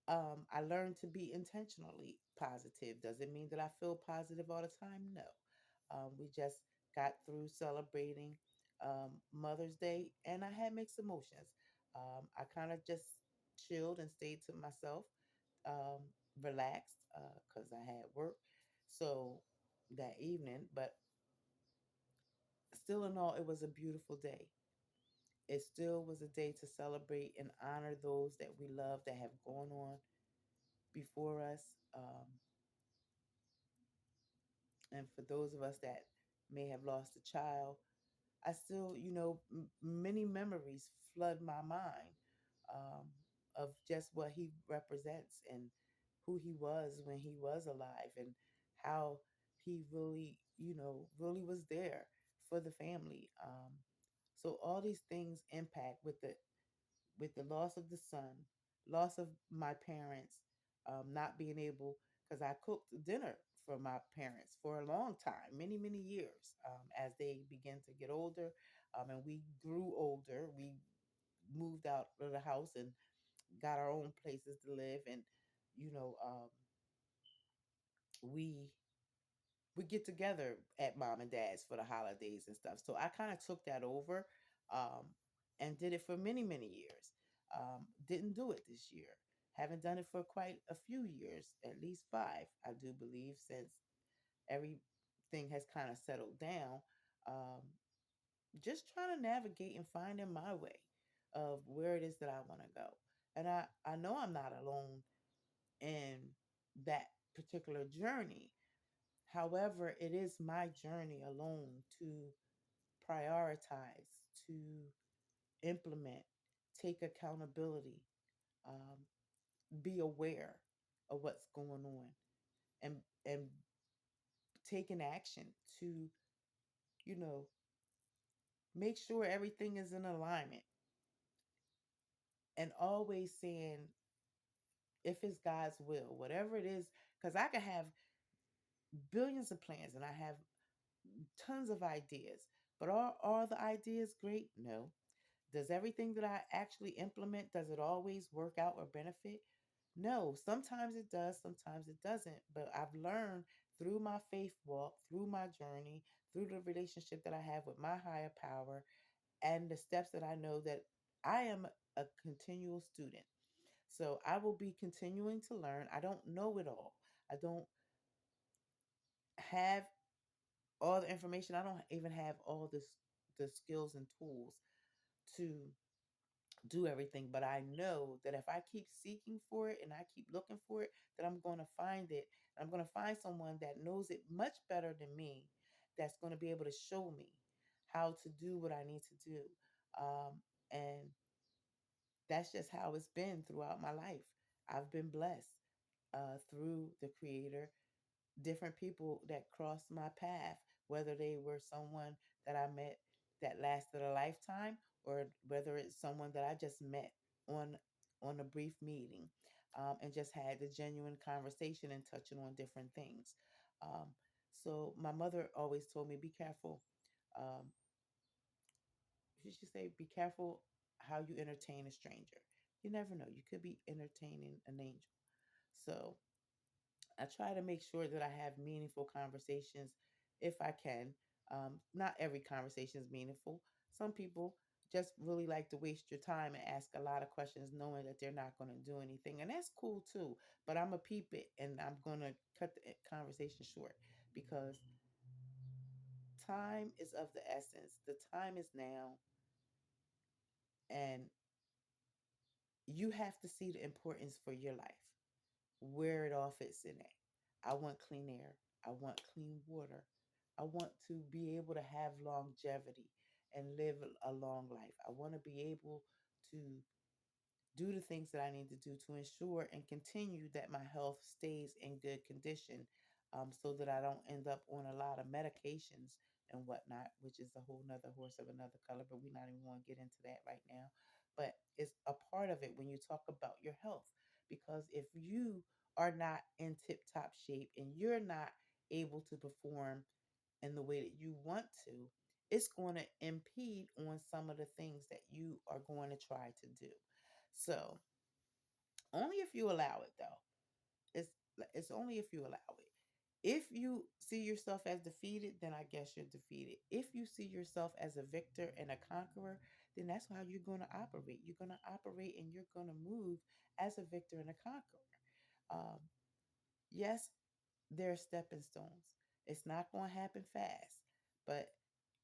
I learned to be intentionally positive. Does it mean that I feel positive all the time? No. We just got through celebrating Mother's Day, and I had mixed emotions. I kind of just chilled and stayed to myself, um, relaxed, because I had work. So that evening, but still in all, it was a beautiful day. It still was a day to celebrate and honor those that we love that have gone on before us. And for those of us that may have lost a child, I still, many memories flood my mind um, of just what he represents and who he was when he was alive, and how he really, really was there for the family. So all these things impact with the loss of the son, loss of my parents, not being able, because I cooked dinner for my parents for a long time, many, many years, as they began to get older, and we grew older. We moved out of the house and got our own places to live, and you know, we we get together at mom and dad's for the holidays and stuff. So I kind of took that over, um, and did it for many, many years. Didn't do it this year. Haven't done it for quite a few years, at least five, I do believe, since everything has kind of settled down. Um, just trying to navigate and finding my way of where it is that I want to go. And I know I'm not alone in that particular journey. However, it is my journey alone to prioritize, to implement, take accountability, um, be aware of what's going on, and taking action to, you know, make sure everything is in alignment, and always saying if it's God's will, whatever it is, because I could have billions of plans and I have tons of ideas, but are all the ideas great? No. Does everything that I actually implement, does it always work out or benefit? No. Sometimes it does, sometimes it doesn't. But I've learned through my faith walk, through my journey, through the relationship that I have with my higher power, and the steps that I know that I am a continual student. So I will be continuing to learn. I don't know it all. I don't have all the information. I don't even have all the skills and tools to do everything, but I know that if I keep seeking for it and I keep looking for it, that I'm going to find it. I'm going to find someone that knows it much better than me, that's going to be able to show me how to do what I need to do. And that's just how it's been throughout my life. I've been blessed through the Creator, different people that crossed my path, whether they were someone that I met that lasted a lifetime, or whether it's someone that I just met on a brief meeting, and just had a genuine conversation and touching on different things. Um, so my mother always told me, be careful. Um, she should say, be careful how you entertain a stranger. You never know. You could be entertaining an angel. So I try to make sure that I have meaningful conversations if I can. Not every conversation is meaningful. Some people just really like to waste your time and ask a lot of questions knowing that they're not going to do anything. And that's cool too. But I'm going to peep it and I'm going to cut the conversation short, because time is of the essence. The time is now. And you have to see the importance for your life, where it all fits in it. I want clean air. I want clean water. I want to be able to have longevity and live a long life. I want to be able to do the things that I need to do to ensure and continue that my health stays in good condition, so that I don't end up on a lot of medications and whatnot, which is a whole nother horse of another color, but we're not even going to get into that right now. But it's a part of it when you talk about your health, because if you are not in tip top shape and you're not able to perform in the way that you want to, it's going to impede on some of the things that you are going to try to do. So, only if you allow it, though. It's it's only if you allow it. If you see yourself as defeated, then I guess you're defeated. If you see yourself as a victor and a conqueror, then that's how you're going to operate. You're going to operate and you're going to move as a victor and a conqueror. Um, yes, there are stepping stones. It's not going to happen fast, but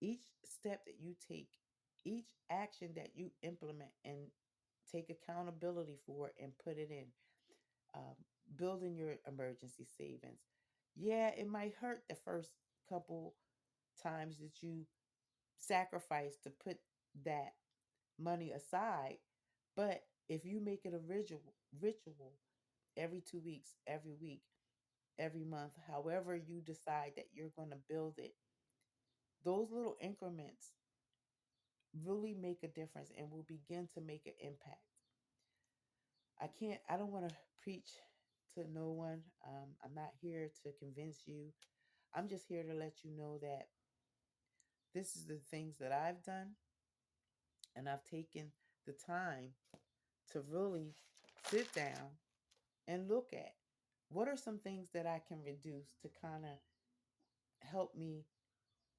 each step that you take, each action that you implement and take accountability for and put it in, um, building your emergency savings. Yeah, it might hurt the first couple times that you sacrifice to put that money aside, but if you make it a ritual every 2 weeks, every week, every month, however you decide that you're going to build it, those little increments really make a difference and will begin to make an impact. I don't want to preach to no one. I'm not here to convince you. I'm just here to let you know that this is the things that I've done, and I've taken the time to really sit down and look at what are some things that I can reduce to kind of help me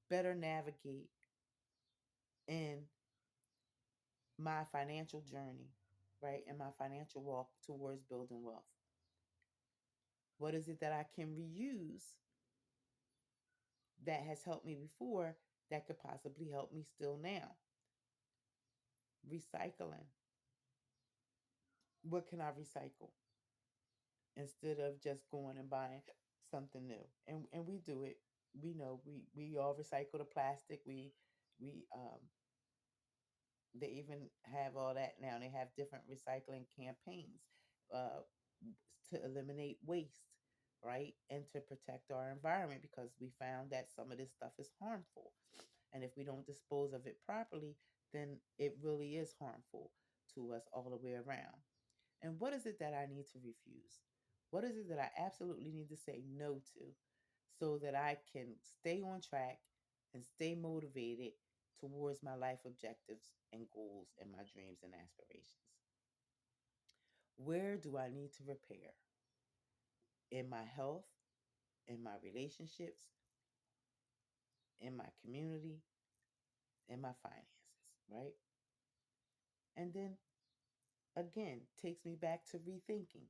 better navigate in my financial journey, right? And my financial walk towards building wealth. What is it that I can reuse that has helped me before that could possibly help me still now? Recycling. What can I recycle instead of just going and buying something new? And we do it. We know we all recycle the plastic. We They even have all that now. They have different recycling campaigns uh, to eliminate waste, right? And to protect our environment because we found that some of this stuff is harmful. And if we don't dispose of it properly, then it really is harmful to us all the way around. And what is it that I need to refuse? What is it that I absolutely need to say no to so that I can stay on track and stay motivated towards my life objectives and goals and my dreams and aspirations? Where do I need to repair? In my health, in my relationships, in my community, in my finances, right? And then again, takes me back to rethinking,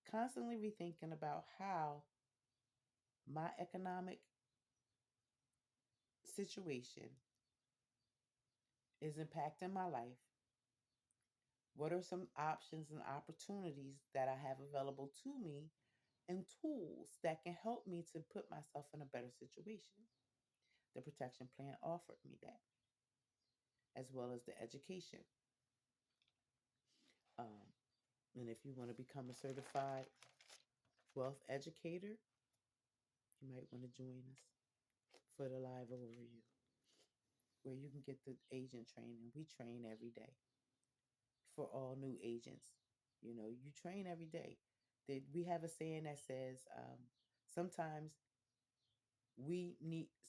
constantly rethinking about how my economic situation is impacting my life. What are some options and opportunities that I have available to me and tools that can help me to put myself in a better situation? The protection plan offered me that, as well as the education. Um, and if you want to become a certified wealth educator, you might want to join us for the live overview where you can get the agent training. We train every day for all new agents. You know, you train every day. We have a saying that says, sometimes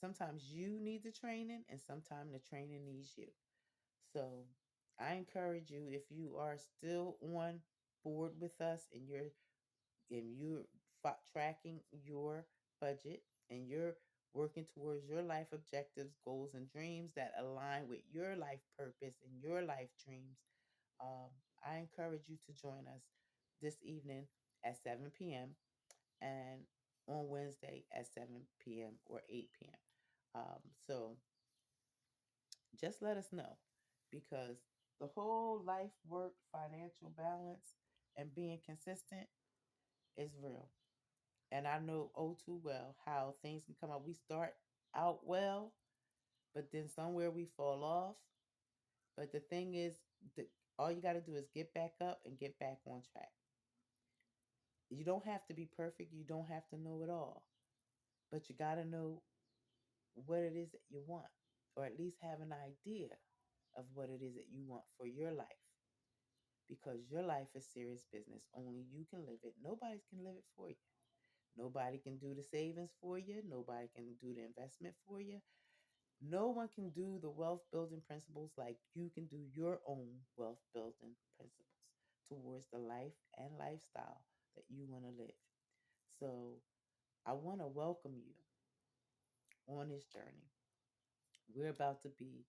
sometimes you need the training and sometimes the training needs you. So I encourage you, if you are still on board with us and you're tracking your budget and you're working towards your life objectives, goals, and dreams that align with your life purpose and your life dreams, um, I encourage you to join us this evening at 7 p.m. and on Wednesday at 7 p.m. or 8 p.m. So just let us know because the whole life, work, financial balance, and being consistent is real. And I know oh too well how things can come up. We start out well, but then somewhere we fall off. But the thing is, that all you got to do is get back up and get back on track. You don't have to be perfect. You don't have to know it all. But you got to know what it is that you want, or at least have an idea of what it is that you want for your life. Because your life is serious business. Only you can live it. Nobody can live it for you. Nobody can do the savings for you. Nobody can do the investment for you. No one can do the wealth building principles like you can do your own wealth building principles towards the life and lifestyle that you want to live. So I want to welcome you on this journey. We're about to be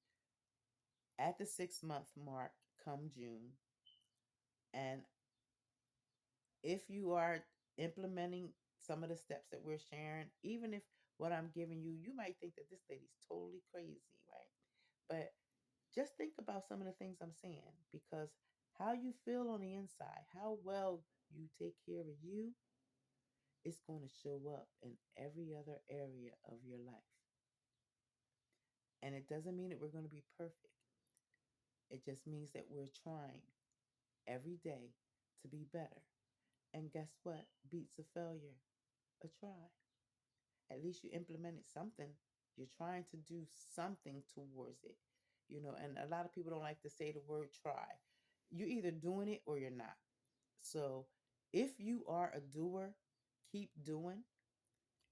at the 6 month mark come June. And if you are implementing some of the steps that we're sharing, even if what I'm giving you, you might think that this lady's totally crazy, right? But just think about some of the things I'm saying because how you feel on the inside, how well you take care of you, it's going to show up in every other area of your life. And it doesn't mean that we're going to be perfect. It just means that we're trying every day to be better. And guess what? Beats a failure, a try. At least you implemented something. You're trying to do something towards it. You know, and a lot of people don't like to say the word try. You're either doing it or you're not. So if you are a doer, keep doing.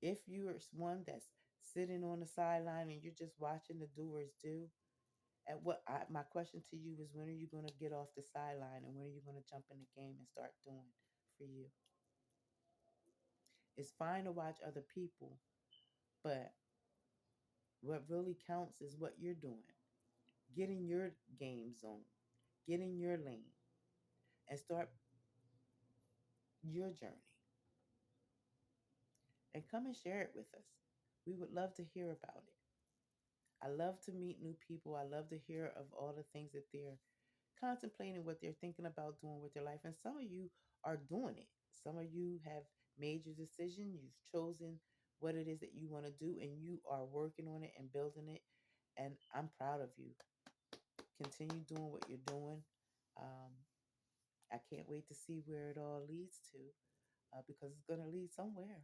If you're one that's sitting on the sideline and you're just watching the doers do, and my question to you is when are you going to get off the sideline and when are you going to jump in the game and start doing for you? It's fine to watch other people, but what really counts is what you're doing. Get in your game zone, get in your lane, and start your journey. And come and share it with us. We would love to hear about it. I love to meet new people. I love to hear of all the things that they're contemplating, what they're thinking about doing with their life. And some of you are doing it. Some of you have made your decision. You've chosen what it is that you want to do, and you are working on it and building it. And I'm proud of you. Continue doing what you're doing. Um, I can't wait to see where it all leads to, because it's going to lead somewhere.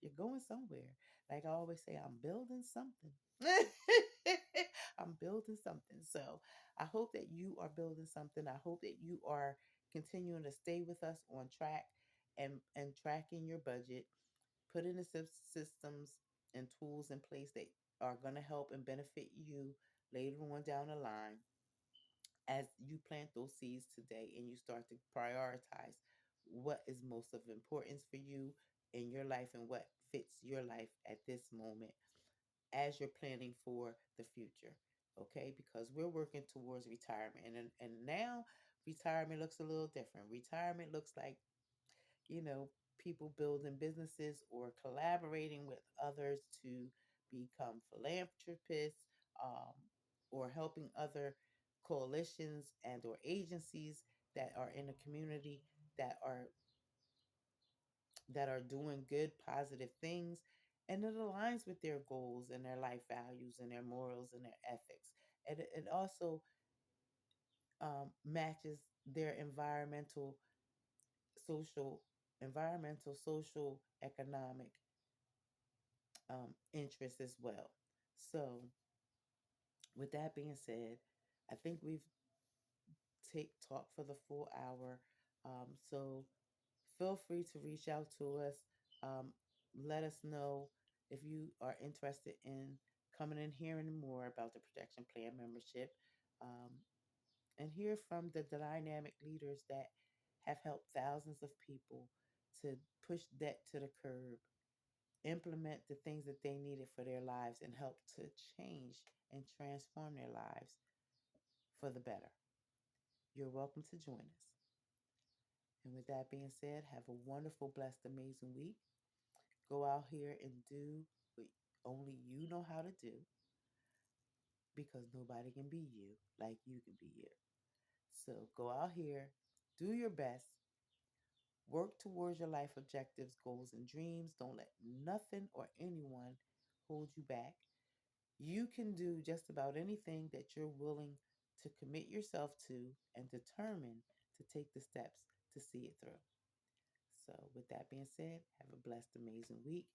You're going somewhere. Like I always say, I'm building something. I'm building something. So I hope that you are building something. I hope that you are continuing to stay with us on track and tracking your budget, putting the systems and tools in place that are going to help and benefit you later on down the line as you plant those seeds today and you start to prioritize what is most of importance for you in your life and what fits your life at this moment as you're planning for the future. Okay, because we're working towards retirement, and now retirement looks a little different. Retirement looks like, you know, people building businesses or collaborating with others to become philanthropists, um, or helping other coalitions and or agencies that are in the community that are doing good positive things, and it aligns with their goals and their life values and their morals and their ethics, and it also matches their social social, economic interests as well. So, with that being said, I think we've take talk for the full hour. So, feel free to reach out to us. Um, let us know if you are interested in coming and hearing more about the protection plan membership, um, and hear from the dynamic leaders that have helped thousands of people to push debt to the curb, implement the things that they needed for their lives, and help to change and transform their lives for the better. You're welcome to join us. And with that being said, have a wonderful, blessed, amazing week. Go out here and do what only you know how to do, because nobody can be you like you can be you. So go out here, do your best, work towards your life objectives, goals, and dreams. Don't let nothing or anyone hold you back. You can do just about anything that you're willing to commit yourself to and determine to take the steps to see it through. So, with that being said, have a blessed, amazing week.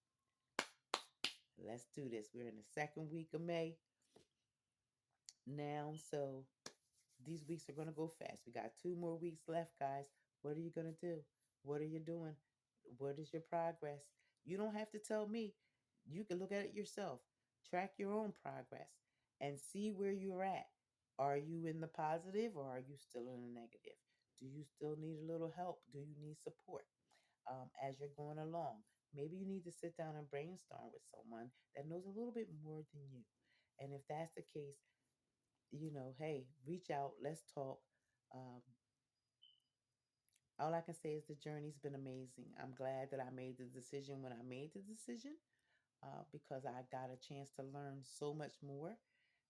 Let's do this. We're in the second week of May now. So, these weeks are going to go fast. We got 2 more weeks left, guys. What are you going to do? What are you doing? What is your progress? You don't have to tell me. You can look at it yourself. Track your own progress and see where you're at. Are you in the positive or are you still in the negative? Do you still need a little help? Do you need support as you're going along? Maybe you need to sit down and brainstorm with someone that knows a little bit more than you. And if that's the case, hey, reach out, let's talk. Um, all I can say is the journey's been amazing. I'm glad that I made the decision when I made the decision, because I got a chance to learn so much more.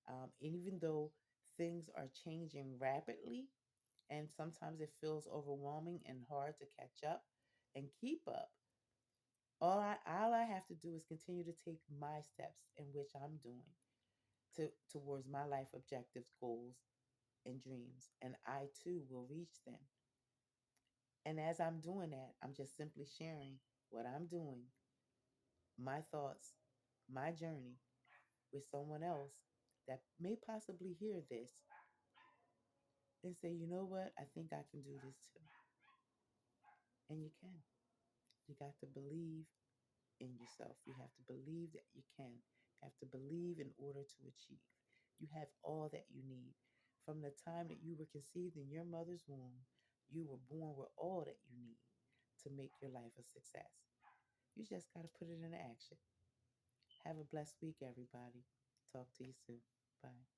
And even though things are changing rapidly and sometimes it feels overwhelming and hard to catch up and keep up, all I have to do is continue to take my steps in which I'm doing towards my life objectives, goals, and dreams, and I too will reach them. And as I'm doing that, I'm just simply sharing what I'm doing, my thoughts, my journey with someone else that may possibly hear this and say, you know what, I think I can do this too. And you can. You got to believe in yourself. You have to believe that you can. You have to believe in order to achieve. You have all that you need. From the time that you were conceived in your mother's womb, you were born with all that you need to make your life a success. You just got to put it into action. Have a blessed week, everybody. Talk to you soon. Bye.